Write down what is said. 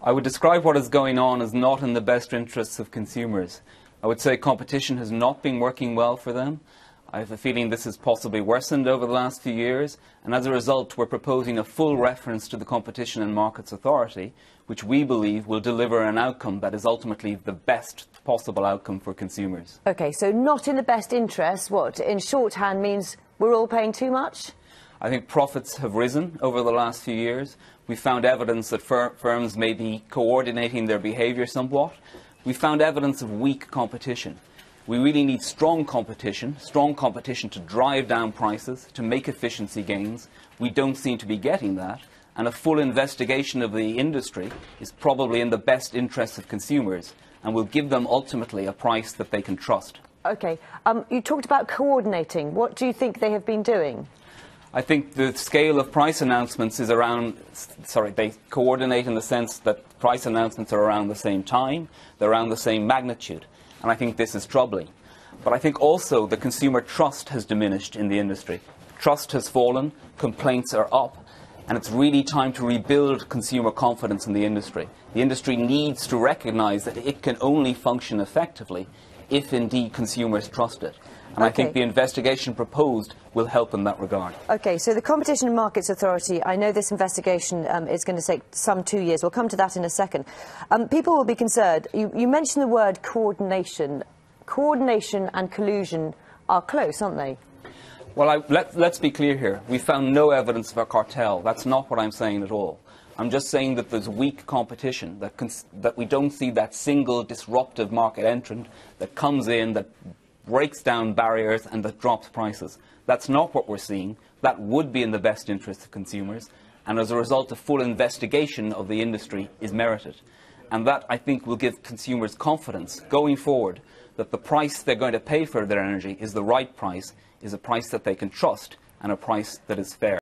I would describe what is going on as not in the best interests of consumers. I would say competition has not been working well for them. I have a feeling this has possibly worsened over the last few years, and as a result we're proposing a full reference to the Competition and Markets Authority, which we believe will deliver an outcome that is ultimately the best possible outcome for consumers. OK, so not in the best interest, what in shorthand means we're all paying too much? I think profits have risen over the last few years. We found evidence that firms may be coordinating their behaviour somewhat. We found evidence of weak competition. We really need strong competition to drive down prices, to make efficiency gains. We don't seem to be getting that, and a full investigation of the industry is probably in the best interests of consumers and will give them ultimately a price that they can trust. OK, you talked about coordinating. What do you think they have been doing? I think the scale of price announcements is around, they coordinate in the sense that price announcements are around the same time, they're around the same magnitude. And I think this is troubling. But I think also the consumer trust has diminished in the industry. Trust has fallen, complaints are up, and it's really time to rebuild consumer confidence in the industry. The industry needs to recognise that it can only function effectively if indeed consumers trust it. And I think the investigation proposed will help in that regard. OK, so the Competition and Markets Authority, I know this investigation is going to take some 2 years. We'll come to that in a second. People will be concerned. You mentioned the word coordination. Coordination and collusion are close, aren't they? Well, let's be clear here. We found no evidence of a cartel. That's not what I'm saying at all. I'm just saying that there's weak competition, that we don't see that single disruptive market entrant that comes in, that breaks down barriers and that drops prices. That's not what we're seeing. That would be in the best interest of consumers, and as a result a full investigation of the industry is merited. And that, I think, will give consumers confidence going forward that the price they're going to pay for their energy is the right price, is a price that they can trust and a price that is fair.